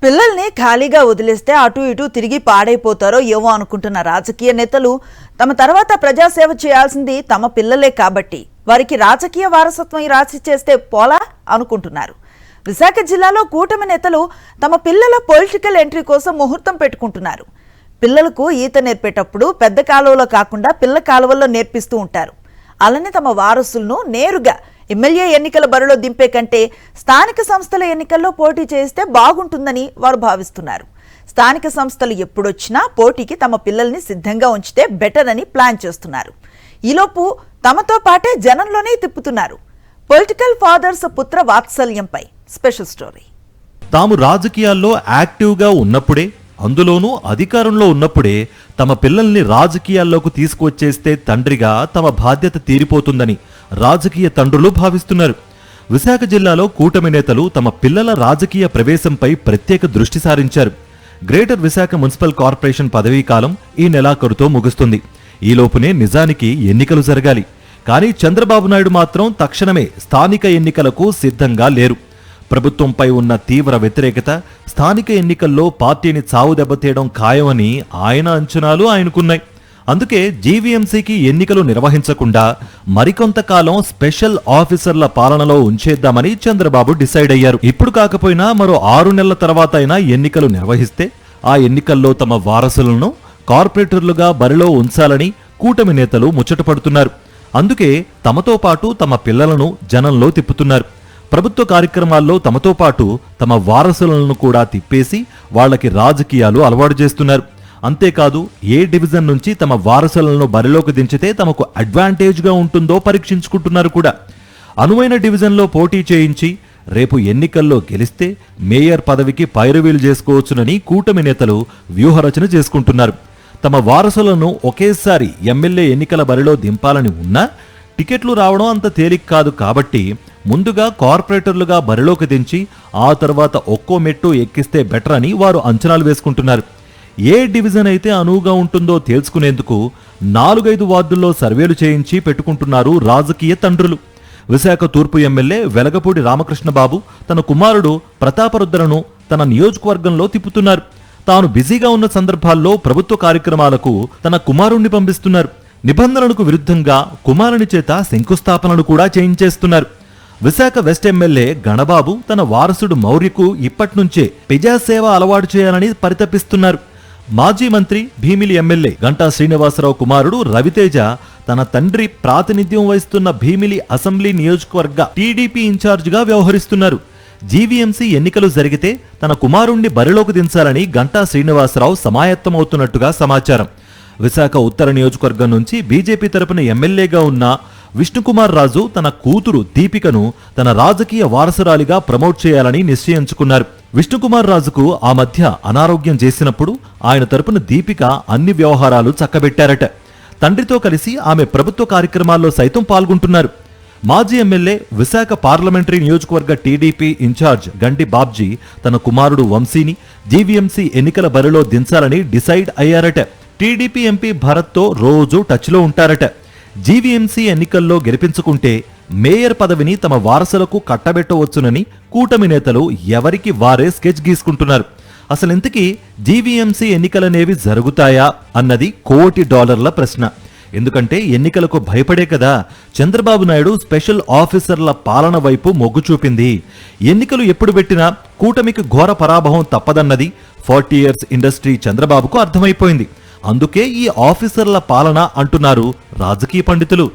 పిల్లల్ని ఖాళీగా వదిలేస్తే అటు ఇటు తిరిగి పాడైపోతారో ఏమో అనుకుంటున్న రాజకీయ నేతలు తమ తర్వాత ప్రజాసేవ చేయాల్సింది తమ పిల్లలే కాబట్టి వారికి రాజకీయ వారసత్వం రాసి చేస్తే పోలా అనుకుంటున్నారు. విశాఖ జిల్లాలో కూటమి నేతలు తమ పిల్లల పొలిటికల్ ఎంట్రీ కోసం ముహూర్తం పెట్టుకుంటున్నారు. పిల్లలకు ఈత నేర్పేటప్పుడు పెద్ద కాలువలో కాకుండా పిల్ల కాలువల్లో నేర్పిస్తూ ఉంటారు. అలానే తమ వారసులను నేరుగా ఎమ్మెల్యే ఎన్నికల బరిలో దింపే కంటే స్థానిక సంస్థల ఎన్నికల్లో పోటీ చేస్తే బాగుంటుందని వారు భావిస్తున్నారు. స్థానిక సంస్థలు ఎప్పుడొచ్చినా పోటీకి తమ పిల్లల్ని సిద్ధంగా ఉంచితే బెటర్ అని ప్లాన్ చేస్తున్నారు. ఈలోపు తమతో పాటే జనంలోనే తిప్పుతున్నారు. పొలిటికల్ ఫాదర్స్ పుత్ర వాత్సల్యంపై స్పెషల్ స్టోరీ. తాము రాజకీయాల్లో యాక్టివ్గా ఉన్నప్పుడే, అందులోనూ అధికారంలో ఉన్నప్పుడే తమ పిల్లల్ని రాజకీయాల్లోకి తీసుకువచ్చేస్తే తండ్రిగా తమ బాధ్యత తీరిపోతుందని రాజకీయ తండ్రులు భావిస్తున్నారు. విశాఖ జిల్లాలో కూటమి నేతలు తమ పిల్లల రాజకీయ ప్రవేశంపై ప్రత్యేక దృష్టి సారించారు. గ్రేటర్ విశాఖ మున్సిపల్ కార్పొరేషన్ పదవీకాలం ఈ నెలాఖరుతో ముగుస్తుంది. ఈలోపునే నిజానికి ఎన్నికలు జరగాలి. కానీ చంద్రబాబు నాయుడు మాత్రం తక్షణమే స్థానిక ఎన్నికలకు సిద్ధంగా లేరు. ప్రభుత్వంపై ఉన్న తీవ్ర వ్యతిరేకత స్థానిక ఎన్నికల్లో పార్టీని చావు దెబ్బతీయడం ఖాయమని ఆయన అంచనాలు ఆయనకున్నాయి. అందుకే జీవీఎంసీకి ఎన్నికలు నిర్వహించకుండా మరికొంతకాలం స్పెషల్ ఆఫీసర్ల పాలనలో ఉంచేద్దామని చంద్రబాబు డిసైడ్ అయ్యారు. ఇప్పుడు కాకపోయినా మరో 6 నెలల తర్వాత అయినా ఎన్నికలు నిర్వహిస్తే ఆ ఎన్నికల్లో తమ వారసులను కార్పొరేటర్లుగా బరిలో ఉంచాలని కూటమి నేతలు ముచ్చటపడుతున్నారు. అందుకే తమతో పాటు తమ పిల్లలను జనంలో తిప్పుతున్నారు. ప్రభుత్వ కార్యక్రమాల్లో తమతో పాటు తమ వారసులను కూడా తిప్పేసి వాళ్లకి రాజకీయాలు అలవాటు చేస్తున్నారు. అంతేకాదు ఏ డివిజన్ నుంచి తమ వారసులను బరిలోకి దించితే తమకు అడ్వాంటేజ్గా ఉంటుందో పరీక్షించుకుంటున్నారు కూడా. అనువైన డివిజన్లో పోటీ చేయించి రేపు ఎన్నికల్లో గెలిస్తే మేయర్ పదవికి పైరువీలు చేసుకోవచ్చునని కూటమి నేతలు వ్యూహరచన చేసుకుంటున్నారు. తమ వారసులను ఒకేసారి ఎమ్మెల్యే ఎన్నికల బరిలో దింపాలని ఉన్నా టికెట్లు రావడం అంత తేలిక కాదు. కాబట్టి ముందుగా కార్పొరేటర్లుగా బరిలోకి దించి ఆ తర్వాత ఒక్కో మెట్టు ఎక్కిస్తే బెటర్ అని వారు అంచనాలు వేసుకుంటున్నారు. ఏ డివిజన్ అయితే అనువుగా ఉంటుందో తేల్చుకునేందుకు 4-5 వార్డుల్లో సర్వేలు చేయించి పెట్టుకుంటున్నారు రాజకీయ తండ్రులు. విశాఖ తూర్పు ఎమ్మెల్యే వెలగపూడి రామకృష్ణబాబు తన కుమారుడు ప్రతాపరుద్రను తన నియోజకవర్గంలో తిప్పుతున్నారు. తాను బిజీగా ఉన్న సందర్భాల్లో ప్రభుత్వ కార్యక్రమాలకు తన కుమారుణ్ణి పంపిస్తున్నారు. నిబంధనలకు విరుద్ధంగా కుమారుని చేత శంకుస్థాపనలు కూడా చేయించేస్తున్నారు. విశాఖ వెస్ట్ ఎమ్మెల్యే గణబాబు తన వారసుడు మౌర్యకు ఇప్పట్నుంచే ప్రజాసేవ అలవాటు చేయాలని పరితపిస్తున్నారు. మాజీ మంత్రి భీమిలి ఎమ్మెల్యే గంటా శ్రీనివాసరావు కుమారుడు రవితేజ తన తండ్రి ప్రాతినిధ్యం వహిస్తున్న భీమిలి అసెంబ్లీ నియోజకవర్గ టీడీపీ ఇన్ఛార్జిగా వ్యవహరిస్తున్నారు. జీవీఎంసీ ఎన్నికలు జరిగితే తన కుమారుణ్ణి బరిలోకి దించాలని గంటా శ్రీనివాసరావు సమాయత్తమవుతున్నట్టుగా సమాచారం. విశాఖ ఉత్తర నియోజకవర్గం నుంచి బీజేపీ తరపున ఎమ్మెల్యేగా ఉన్న విష్ణుకుమార్ రాజు తన కూతురు దీపికను తన రాజకీయ వారసురాలిగా ప్రమోట్ చేయాలని నిశ్చయించుకున్నారు. విష్ణుకుమార్ రాజుకు ఆ మధ్య అనారోగ్యం చేసినప్పుడు ఆయన తరపున దీపిక అన్ని వ్యవహారాలు చక్కబెట్టారట. తండ్రితో కలిసి ఆమె ప్రభుత్వ కార్యక్రమాల్లో సైతం పాల్గొంటున్నారు. మాజీ ఎమ్మెల్యే విశాఖ పార్లమెంటరీ నియోజకవర్గ టీడీపీ ఇన్ఛార్జ్ గండి బాబ్జీ తన కుమారుడు వంశీని జీవీఎంసీ ఎన్నికల బరిలో దించాలని డిసైడ్ అయ్యారట. టీడీపీ ఎంపీ భరత్తో రోజూ టచ్లో ఉంటారట. జీవీఎంసీ ఎన్నికల్లో గెలిపించుకుంటే మేయర్ పదవిని తమ వారసులకు కట్టబెట్టవచ్చునని కూటమి నేతలు ఎవరికి వారే స్కెచ్ గీసుకుంటున్నారు. అసలింతకీ జీవీఎంసీ ఎన్నికలనేవి జరుగుతాయా అన్నది $1 కోటి ప్రశ్న. ఎందుకంటే ఎన్నికలకు భయపడే కదా చంద్రబాబు నాయుడు స్పెషల్ ఆఫీసర్ల పాలన వైపు మొగ్గు చూపింది. ఎన్నికలు ఎప్పుడు పెట్టినా కూటమికి ఘోర పరాభవం తప్పదన్నది 40 years ఇండస్ట్రీ చంద్రబాబుకు అర్థమైపోయింది. అందుకే ఈ ఆఫీసర్ల పాలన అంటున్నారు రాజకీయ పండితులు.